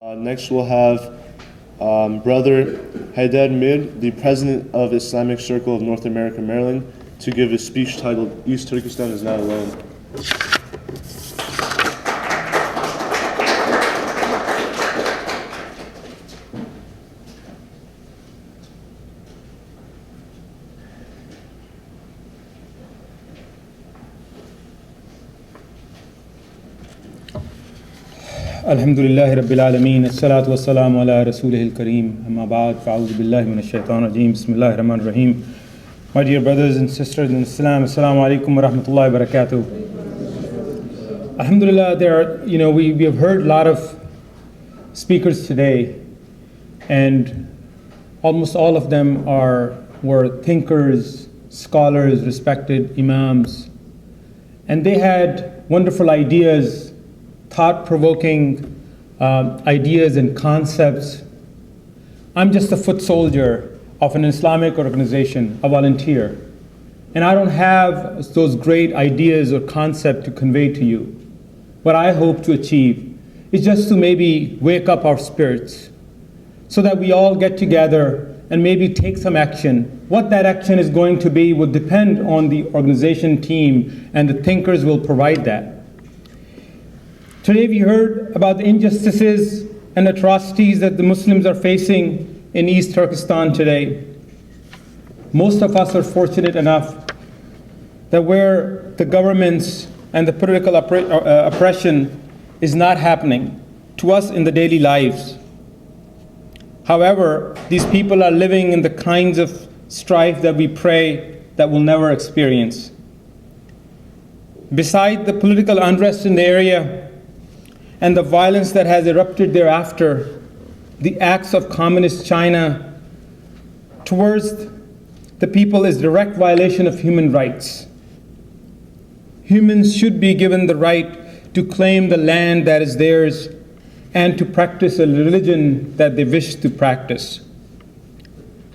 Next we'll have Brother Hayder, the President of Islamic Circle of North America, Maryland, to give a speech titled East Turkestan is Not Alone. Alhamdulillahi Rabbil Alameen, as-salatu was-salamu ala rasulihil kareem, amma ba'd, fa'udhu billahi minash shaitanir rajeem, bismillahir rahmanir rahim. My dear brothers and sisters in Islam, assalamu alaikum wa rahmatullahi wa barakatuh. Alhamdulillah, we have heard a lot of speakers today, and almost all of them were thinkers, scholars, respected imams, and they had wonderful ideas, thought-provoking ideas and concepts. I'm just a foot soldier of an Islamic organization, a volunteer, and I don't have those great ideas or concepts to convey to you. What I hope to achieve is just to maybe wake up our spirits so that we all get together and maybe take some action. What that action is going to be will depend on the organization team, and the thinkers will provide that. Today we heard about the injustices and atrocities that the Muslims are facing in East Turkestan today. Most of us are fortunate enough that where the governments and the political oppression is not happening to us in the daily lives. However, these people are living in the kinds of strife that we pray that we'll never experience. Beside the political unrest in the area, and the violence that has erupted thereafter, the acts of communist China towards the people is direct violation of human rights. Humans should be given the right to claim the land that is theirs and to practice a religion that they wish to practice.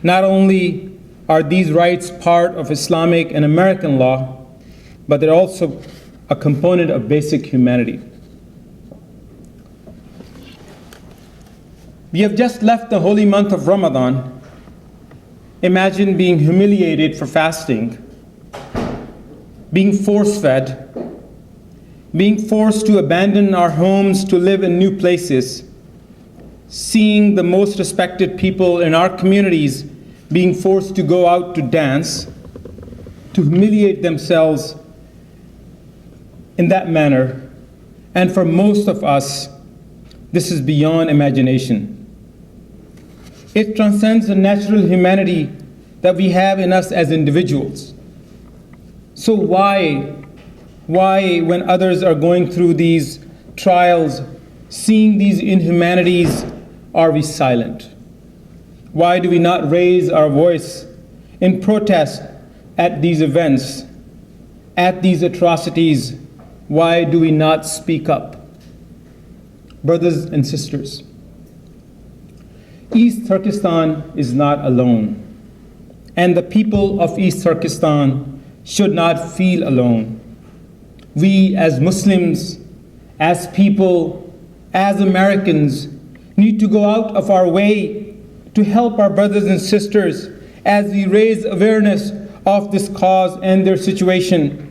Not only are these rights part of Islamic and American law, but they're also a component of basic humanity. We have just left the holy month of Ramadan. Imagine being humiliated for fasting, being force-fed, being forced to abandon our homes to live in new places, seeing the most respected people in our communities being forced to go out to dance, to humiliate themselves in that manner. And for most of us, this is beyond imagination. It transcends the natural humanity that we have in us as individuals. So why, when others are going through these trials, seeing these inhumanities, are we silent? Why do we not raise our voice in protest at these events, at these atrocities? Why do we not speak up? Brothers and sisters, East Turkestan is not alone, and the people of East Turkestan should not feel alone. We as Muslims, as people, as Americans, need to go out of our way to help our brothers and sisters as we raise awareness of this cause and their situation.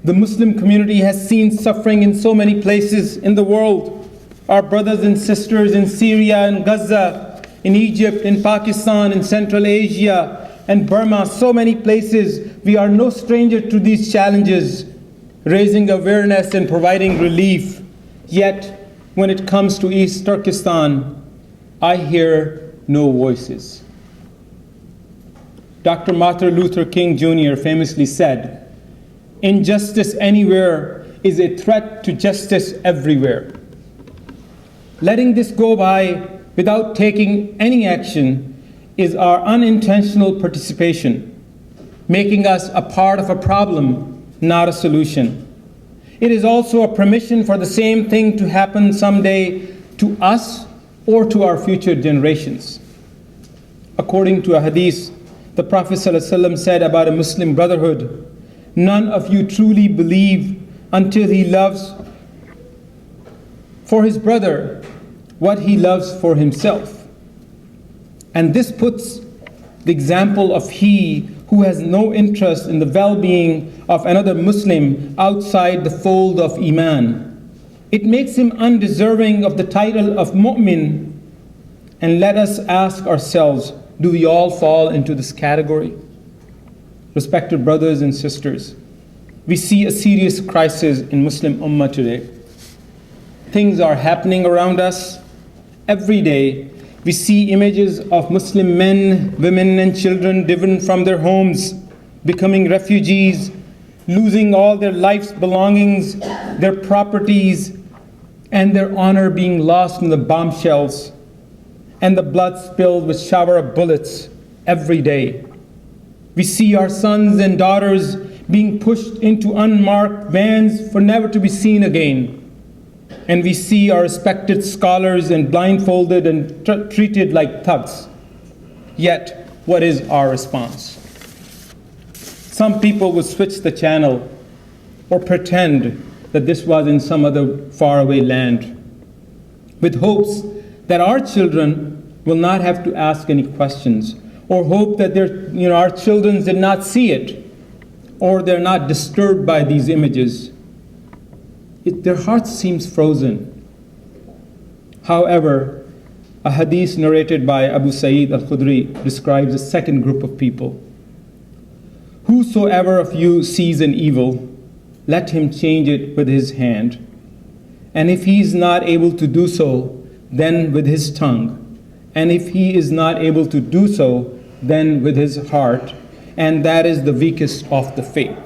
The Muslim community has seen suffering in so many places in the world. Our brothers and sisters in Syria and Gaza, in Egypt, in Pakistan, in Central Asia, and Burma, so many places. We are no stranger to these challenges, raising awareness and providing relief. Yet, when it comes to East Turkestan, I hear no voices. Dr. Martin Luther King Jr. famously said, "Injustice anywhere is a threat to justice everywhere." Letting this go by without taking any action is our unintentional participation, making us a part of a problem, not a solution. It is also a permission for the same thing to happen someday to us or to our future generations. According to a hadith, the Prophet ﷺ said about a Muslim brotherhood, "None of you truly believe until he loves for his brother what he loves for himself. And this puts the example of he who has no interest in the well-being of another Muslim outside the fold of Iman. It makes him undeserving of the title of mu'min. And let us ask ourselves, do we all fall into this category? Respected brothers and sisters, we see a serious crisis in Muslim Ummah today. Things are happening around us every day. We see images of Muslim men, women, and children driven from their homes, becoming refugees, losing all their life's belongings, their properties, and their honor being lost in the bombshells, and the blood spilled with shower of bullets every day. We see our sons and daughters being pushed into unmarked vans for never to be seen again. And we see our respected scholars and blindfolded and treated like thugs. Yet, what is our response? Some people would switch the channel or pretend that this was in some other faraway land, with hopes that our children will not have to ask any questions, or hope that our children did not see it, or they're not disturbed by these images. Their hearts seems frozen. However, a hadith narrated by Abu Sa'id al-Khudri describes a second group of people. Whosoever of you sees an evil, let him change it with his hand. And if he is not able to do so, then with his tongue. And if he is not able to do so, then with his heart. And that is the weakest of the faith.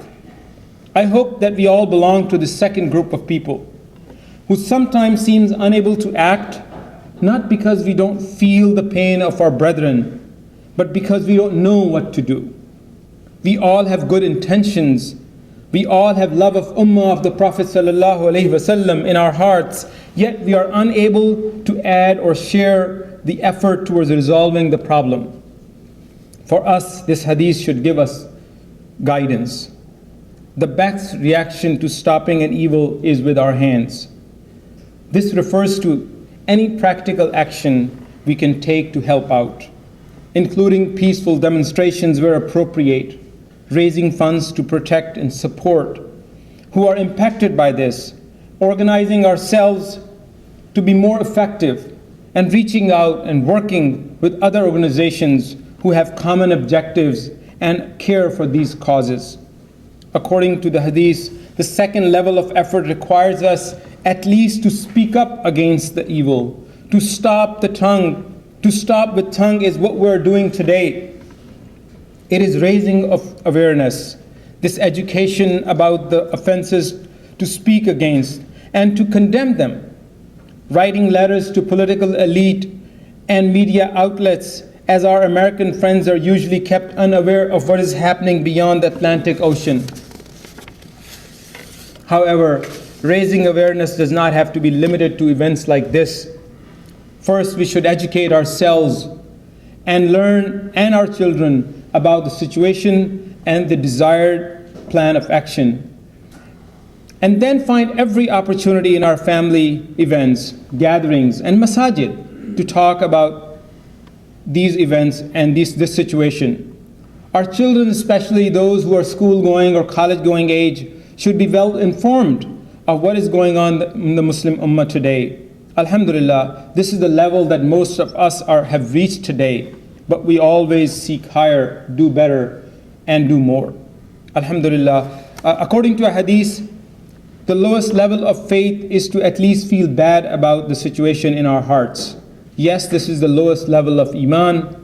I hope that we all belong to the second group of people who sometimes seems unable to act, not because we don't feel the pain of our brethren, but because we don't know what to do. We all have good intentions. We all have love of Ummah of the Prophet ﷺ in our hearts, yet we are unable to add or share the effort towards resolving the problem. For us, this hadith should give us guidance. The best reaction to stopping an evil is with our hands. This refers to any practical action we can take to help out, including peaceful demonstrations where appropriate, raising funds to protect and support who are impacted by this, organizing ourselves to be more effective, and reaching out and working with other organizations who have common objectives and care for these causes. According to the hadith, the second level of effort requires us at least to speak up against the evil, to stop the tongue. To stop with tongue is what we're doing today. It is raising of awareness, this education about the offenses to speak against and to condemn them, writing letters to political elite and media outlets, as our American friends are usually kept unaware of what is happening beyond the Atlantic Ocean. However, raising awareness does not have to be limited to events like this. First, we should educate ourselves and learn, and our children, about the situation and the desired plan of action. And then find every opportunity in our family events, gatherings, and masajid to talk about these events and this situation. Our children, especially those who are school-going or college-going age, should be well informed of what is going on in the Muslim Ummah today. Alhamdulillah, this is the level that most of us have reached today, but we always seek higher, do better, and do more. Alhamdulillah. According to a hadith, the lowest level of faith is to at least feel bad about the situation in our hearts. Yes, this is the lowest level of Iman,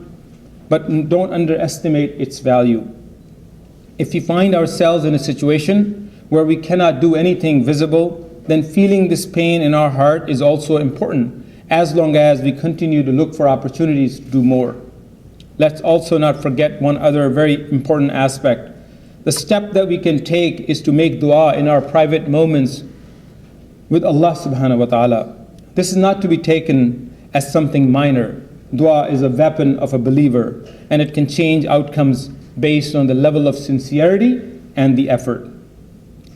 but don't underestimate its value. If we find ourselves in a situation where we cannot do anything visible, then feeling this pain in our heart is also important, as long as we continue to look for opportunities to do more. Let's also not forget one other very important aspect. The step that we can take is to make dua in our private moments with Allah subhanahu wa ta'ala. This is not to be taken as something minor. Dua is a weapon of a believer, and it can change outcomes based on the level of sincerity and the effort.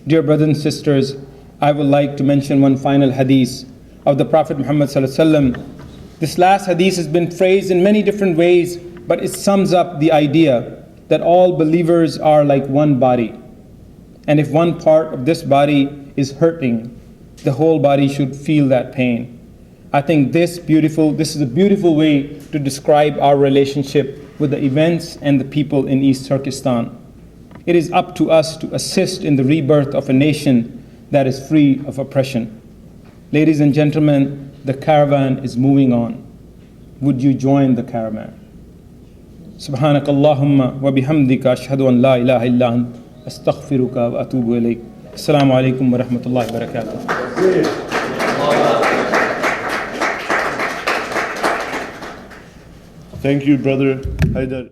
Dear brothers and sisters, I would like to mention one final hadith. of the Prophet Muhammad sallallahu alaihi wasallam. This last hadith has been phrased in many different ways, but it sums up the idea that all believers are like one body. And if one part of this body is hurting, the whole body should feel that pain. I think this is a beautiful way to describe our relationship with the events and the people in East Turkestan. It is up to us to assist in the rebirth of a nation that is free of oppression. Ladies and gentlemen, the caravan is moving on. Would you join the caravan? سبحانك اللهم وبحمدك أشهد أن لا إله إلا أنت أستغفرك وأتوب إليك. السلام عليكم ورحمة الله وبركاته. Thank you, Brother Hayder.